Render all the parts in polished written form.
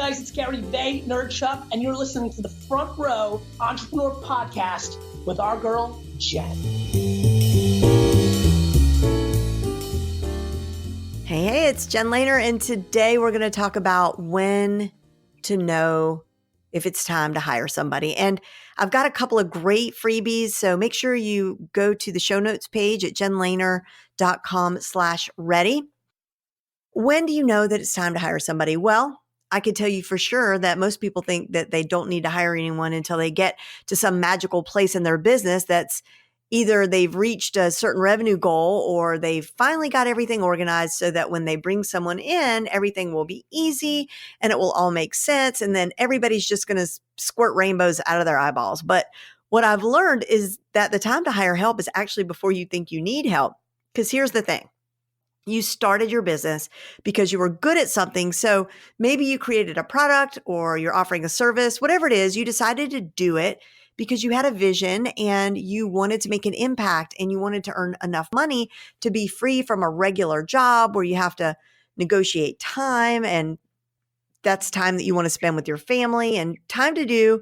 guys, it's Gary Vay, Nerdchuck, and you're listening to the Front Row Entrepreneur Podcast with our girl, Jen. Hey, it's Jen Lehner, and today we're going to talk about when to know if it's time to hire somebody. And I've got a couple of great freebies, so make sure you go to the show notes page at jenlehner.com/ready. When do you know that it's time to hire somebody? Well, I can tell you for sure that most people think that they don't need to hire anyone until they get to some magical place in their business that's either they've reached a certain revenue goal or they've finally got everything organized so that when they bring someone in, everything will be easy and it will all make sense. And then everybody's just going to squirt rainbows out of their eyeballs. But what I've learned is that the time to hire help is actually before you think you need help. Because here's the thing. You started your business because you were good at something. So maybe you created a product or you're offering a service, whatever it is, you decided to do it because you had a vision and you wanted to make an impact and you wanted to earn enough money to be free from a regular job where you have to negotiate time, and that's time that you want to spend with your family and time to do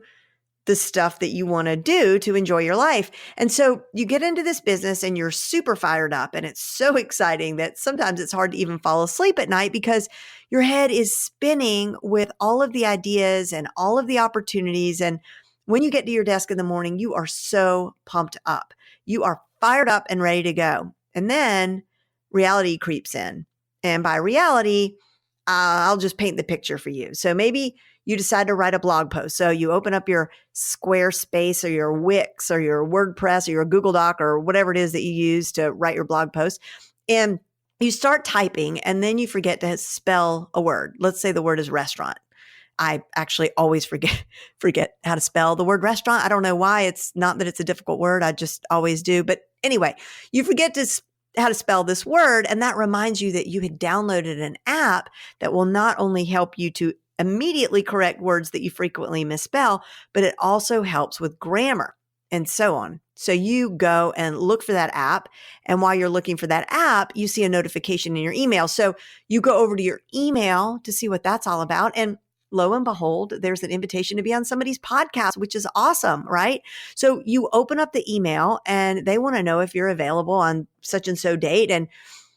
the stuff that you want to do to enjoy your life. And so you get into this business and you're super fired up and it's so exciting that sometimes it's hard to even fall asleep at night because your head is spinning with all of the ideas and all of the opportunities. And when you get to your desk in the morning, you are so pumped up. You are fired up and ready to go. And then reality creeps in. And by reality, I'll just paint the picture for you. So maybe you decide to write a blog post. So you open up your Squarespace or your Wix or your WordPress or your Google Doc or whatever it is that you use to write your blog post. And you start typing and then you forget to spell a word. Let's say the word is restaurant. I actually always forget how to spell the word restaurant. I don't know why. It's not that it's a difficult word. I just always do. But anyway, you forget how to spell this word. And that reminds you that you had downloaded an app that will not only help you to immediately correct words that you frequently misspell, but it also helps with grammar and so on. So you go and look for that app. And while you're looking for that app, you see a notification in your email. So you go over to your email to see what that's all about. And lo and behold, there's an invitation to be on somebody's podcast, which is awesome, right? So you open up the email and they want to know if you're available on such and so date. And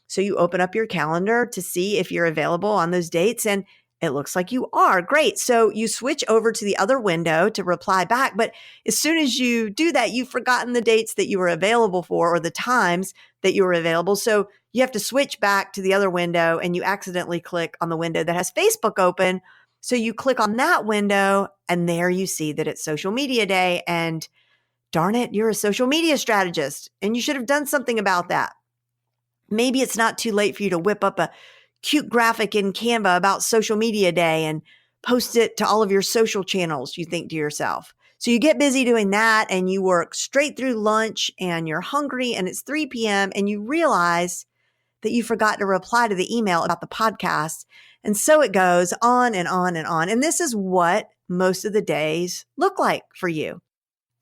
so you open up your calendar to see if you're available on those dates. And it looks like you are. Great. So you switch over to the other window to reply back. But as soon as you do that, you've forgotten the dates that you were available for or the times that you were available. So you have to switch back to the other window and you accidentally click on the window that has Facebook open. So you click on that window and there you see that it's social media day, and darn it, you're a social media strategist and you should have done something about that. Maybe it's not too late for you to whip up a cute graphic in Canva about social media day and post it to all of your social channels, you think to yourself. So you get busy doing that and you work straight through lunch and you're hungry and it's 3 p.m. and you realize that you forgot to reply to the email about the podcast. And so it goes on and on and on. And this is what most of the days look like for you.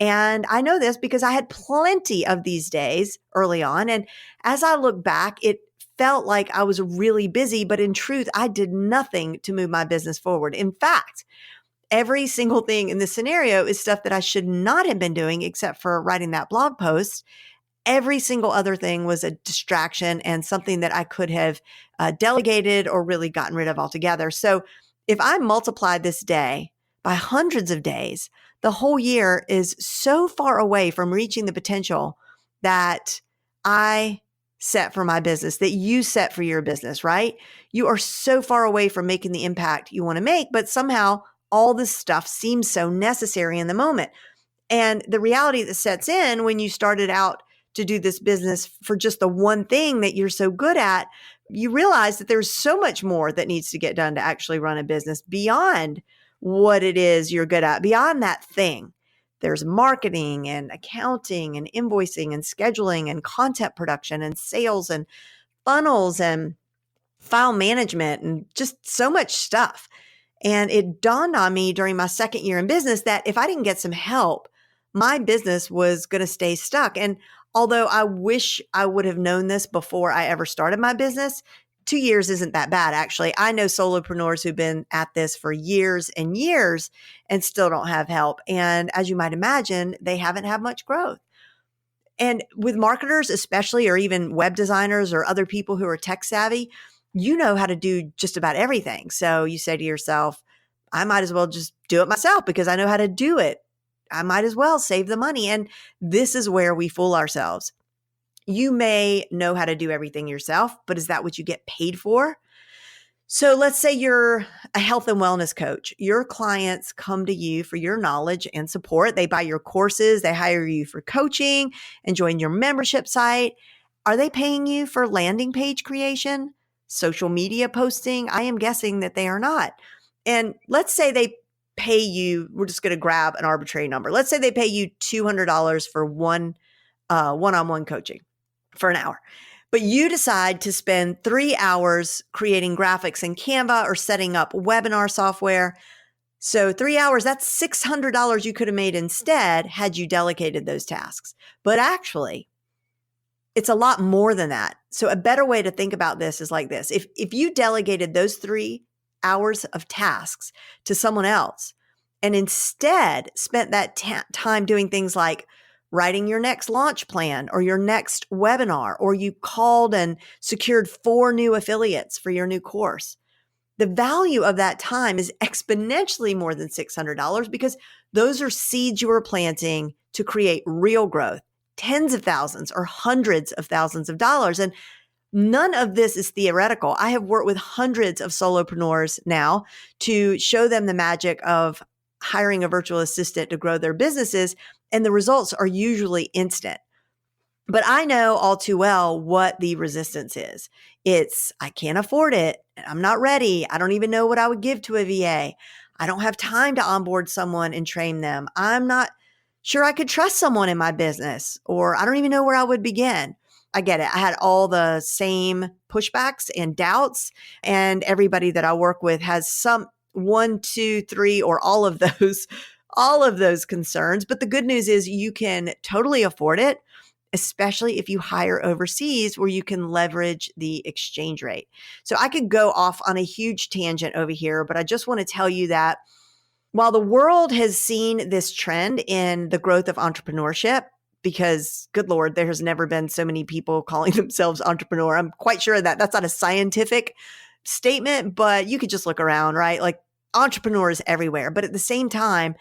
And I know this because I had plenty of these days early on. And as I look back, it felt like I was really busy, but in truth, I did nothing to move my business forward. In fact, every single thing in this scenario is stuff that I should not have been doing except for writing that blog post. Every single other thing was a distraction and something that I could have delegated or really gotten rid of altogether. So if I multiplied this day by hundreds of days, the whole year is so far away from reaching the potential that I set for my business, that you set for your business, right? You are so far away from making the impact you want to make, but somehow all this stuff seems so necessary in the moment. And the reality that sets in when you started out to do this business for just the one thing that you're so good at, you realize that there's so much more that needs to get done to actually run a business beyond what it is you're good at, beyond that thing. There's marketing and accounting and invoicing and scheduling and content production and sales and funnels and file management and just so much stuff. And it dawned on me during my second year in business that if I didn't get some help, my business was going to stay stuck. And although I wish I would have known this before I ever started my business, 2 years isn't that bad, actually. I know solopreneurs who've been at this for years and years and still don't have help. And as you might imagine, they haven't had much growth. And with marketers, especially, or even web designers or other people who are tech savvy, you know how to do just about everything. So you say to yourself, I might as well just do it myself because I know how to do it. I might as well save the money. And this is where we fool ourselves. You may know how to do everything yourself, but is that what you get paid for? So let's say you're a health and wellness coach. Your clients come to you for your knowledge and support. They buy your courses, they hire you for coaching and join your membership site. Are they paying you for landing page creation, social media posting? I am guessing that they are not. And let's say they pay you, we're just going to grab an arbitrary number. Let's say they pay you $200 for one-on-one coaching for an hour. But you decide to spend 3 hours creating graphics in Canva or setting up webinar software. So 3 hours, that's $600 you could have made instead had you delegated those tasks. But actually, it's a lot more than that. So a better way to think about this is like this. If you delegated those 3 hours of tasks to someone else and instead spent that time doing things like writing your next launch plan or your next webinar, or you called and secured 4 new affiliates for your new course, the value of that time is exponentially more than $600 because those are seeds you are planting to create real growth, tens of thousands or hundreds of thousands of dollars. And none of this is theoretical. I have worked with hundreds of solopreneurs now to show them the magic of hiring a virtual assistant to grow their businesses, and the results are usually instant. But I know all too well what the resistance is. It's, I can't afford it. I'm not ready. I don't even know what I would give to a VA. I don't have time to onboard someone and train them. I'm not sure I could trust someone in my business, or I don't even know where I would begin. I get it. I had all the same pushbacks and doubts, and everybody that I work with has some 1, 2, 3, or all of those concerns. But the good news is you can totally afford it, especially if you hire overseas where you can leverage the exchange rate. So I could go off on a huge tangent over here, but I just want to tell you that while the world has seen this trend in the growth of entrepreneurship, because good Lord, there has never been so many people calling themselves entrepreneur. I'm quite sure that that's not a scientific statement, but you could just look around, right? Like entrepreneurs everywhere. But at the same time,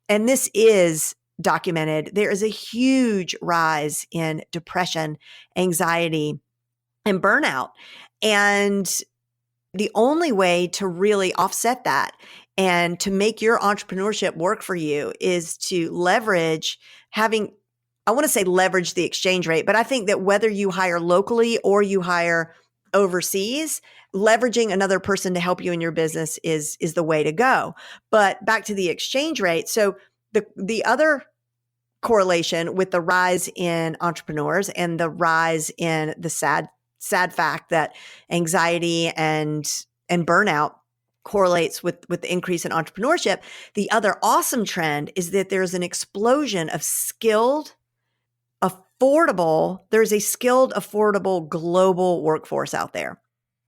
and this is documented, there is a huge rise in depression, anxiety, and burnout. And the only way to really offset that and to make your entrepreneurship work for you is to leverage leverage the exchange rate, but I think that whether you hire locally or you hire overseas, leveraging another person to help you in your business is the way to go. But back to the exchange rate. So the other correlation with the rise in entrepreneurs and the rise in the sad fact that anxiety and burnout correlates with the increase in entrepreneurship. The other awesome trend is that there's an explosion of there's a skilled, affordable global workforce out there.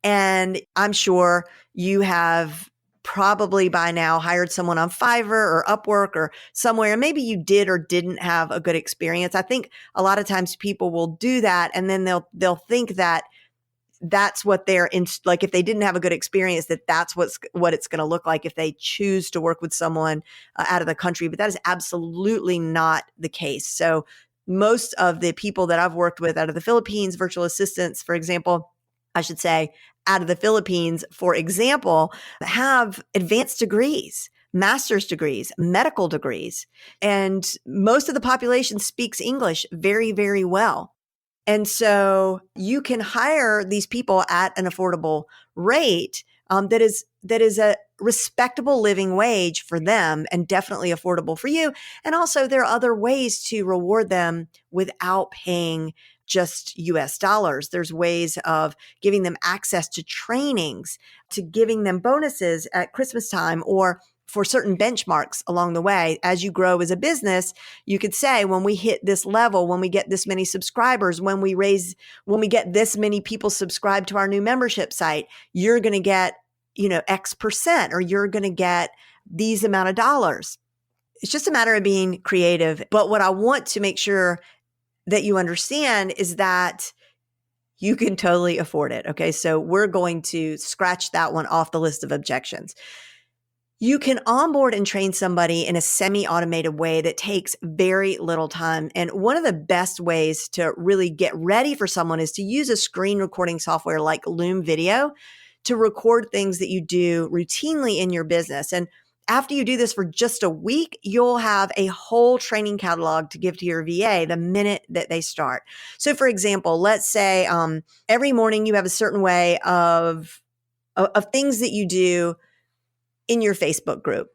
And I'm sure you have probably by now hired someone on Fiverr or Upwork or somewhere, and maybe you did or didn't have a good experience. I think a lot of times people will do that, and then they'll think that that's what they're in, like if they didn't have a good experience, that's what it's going to look like if they choose to work with someone out of the country. But that is absolutely not the case. So most of the people that I've worked with out of the Philippines, virtual assistants, for example, I should say, out of the Philippines, for example, have advanced degrees, master's degrees, medical degrees, and most of the population speaks English very, very well. And so you can hire these people at an affordable rate that is a respectable living wage for them and definitely affordable for you. And also there are other ways to reward them without paying just US dollars. There's ways of giving them access to trainings, to giving them bonuses at Christmas time, or for certain benchmarks along the way. As you grow as a business, you could say, when we hit this level, when we get this many subscribers, when we get this many people subscribed to our new membership site, you're going to get, X%, or you're going to get these amount of dollars. It's just a matter of being creative. But what I want to make sure that you understand is that you can totally afford it. Okay. So we're going to scratch that one off the list of objections. You can onboard and train somebody in a semi-automated way that takes very little time. And one of the best ways to really get ready for someone is to use a screen recording software like Loom Video to record things that you do routinely in your business. And after you do this for just a week, you'll have a whole training catalog to give to your VA the minute that they start. So for example, let's say every morning you have a certain way of things that you do in your Facebook group.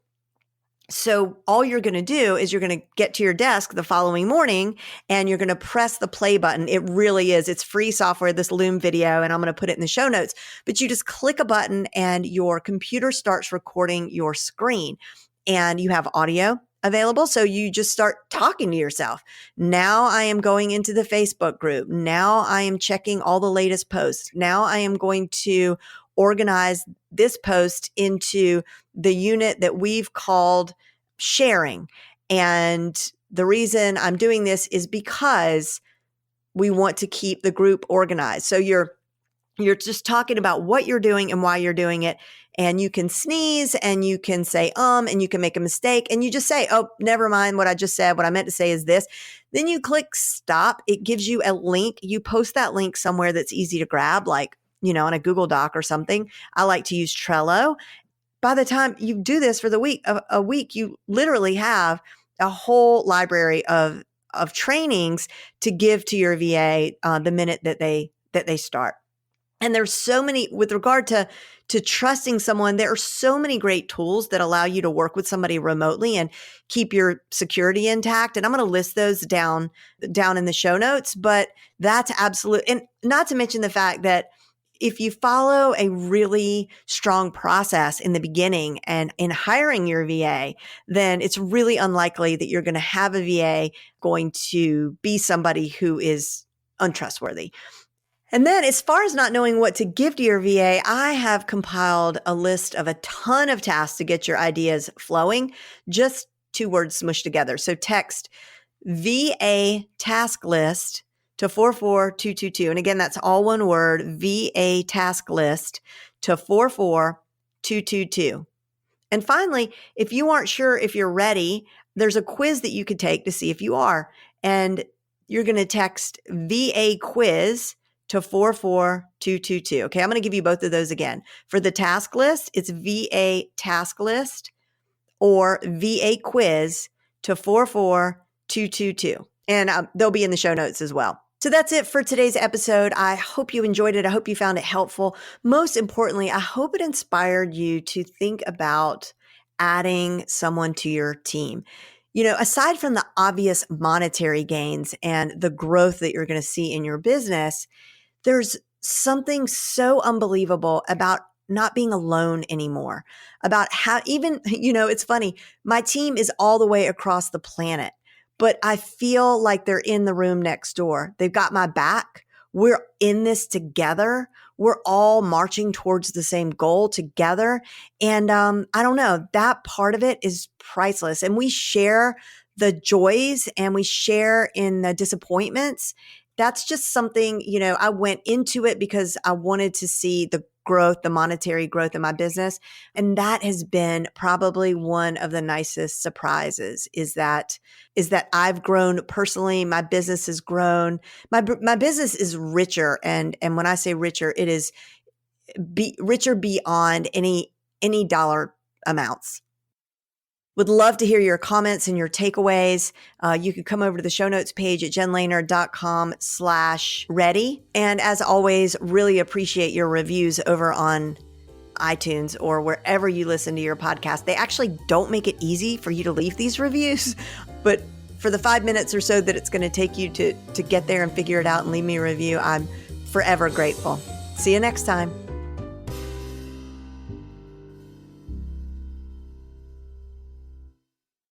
So all you're going to do is you're going to get to your desk the following morning and you're going to press the play button. It's free software, this Loom Video, and I'm going to put it in the show notes. But you just click a button and your computer starts recording your screen and you have audio available. So you just start talking to yourself. Now I am going into the Facebook group. Now I am checking all the latest posts. Now I am going to organize this post into the unit that we've called sharing. And the reason I'm doing this is because we want to keep the group organized. So you're just talking about what you're doing and why you're doing it. And you can sneeze and you can say, and you can make a mistake and you just say, oh, never mind what I just said. What I meant to say is this. Then you click stop. It gives you a link. You post that link somewhere that's easy to grab, like, on a Google Doc or something. I like to use Trello. By the time you do this for a week, you literally have a whole library of trainings to give to your VA the minute that they start. And there's so many, with regard to trusting someone, there are so many great tools that allow you to work with somebody remotely and keep your security intact. And I'm going to list those down in the show notes, but that's absolute. And not to mention the fact that if you follow a really strong process in the beginning and in hiring your VA, then it's really unlikely that you're going to have a VA going to be somebody who is untrustworthy. And then as far as not knowing what to give to your VA, I have compiled a list of a ton of tasks to get your ideas flowing, just 2 words smushed together. So text VA task list to 44222. And again, that's all one word, VA task list to 44222. And finally, if you aren't sure if you're ready, there's a quiz that you could take to see if you are. And you're going to text VA quiz to 44222. Okay, I'm going to give you both of those again. For the task list, it's VA task list or VA quiz to 44222. And they'll be in the show notes as well. So that's it for today's episode. I hope you enjoyed it. I hope you found it helpful. Most importantly, I hope it inspired you to think about adding someone to your team. Aside from the obvious monetary gains and the growth that you're going to see in your business, there's something so unbelievable about not being alone anymore, about how even, it's funny, my team is all the way across the planet, but I feel like they're in the room next door. They've got my back. We're in this together. We're all marching towards the same goal together. And I don't know, that part of it is priceless. And we share the joys and we share in the disappointments. That's just something, I went into it because I wanted to see the growth, the monetary growth in my business. And that has been probably one of the nicest surprises is that I've grown personally. My business has grown. My business is richer. And when I say richer, it is richer beyond any dollar amounts. Would love to hear your comments and your takeaways. You can come over to the show notes page at jenlehner.com/ready. And as always, really appreciate your reviews over on iTunes or wherever you listen to your podcast. They actually don't make it easy for you to leave these reviews, but for the 5 minutes or so that it's going to take you to get there and figure it out and leave me a review, I'm forever grateful. See you next time.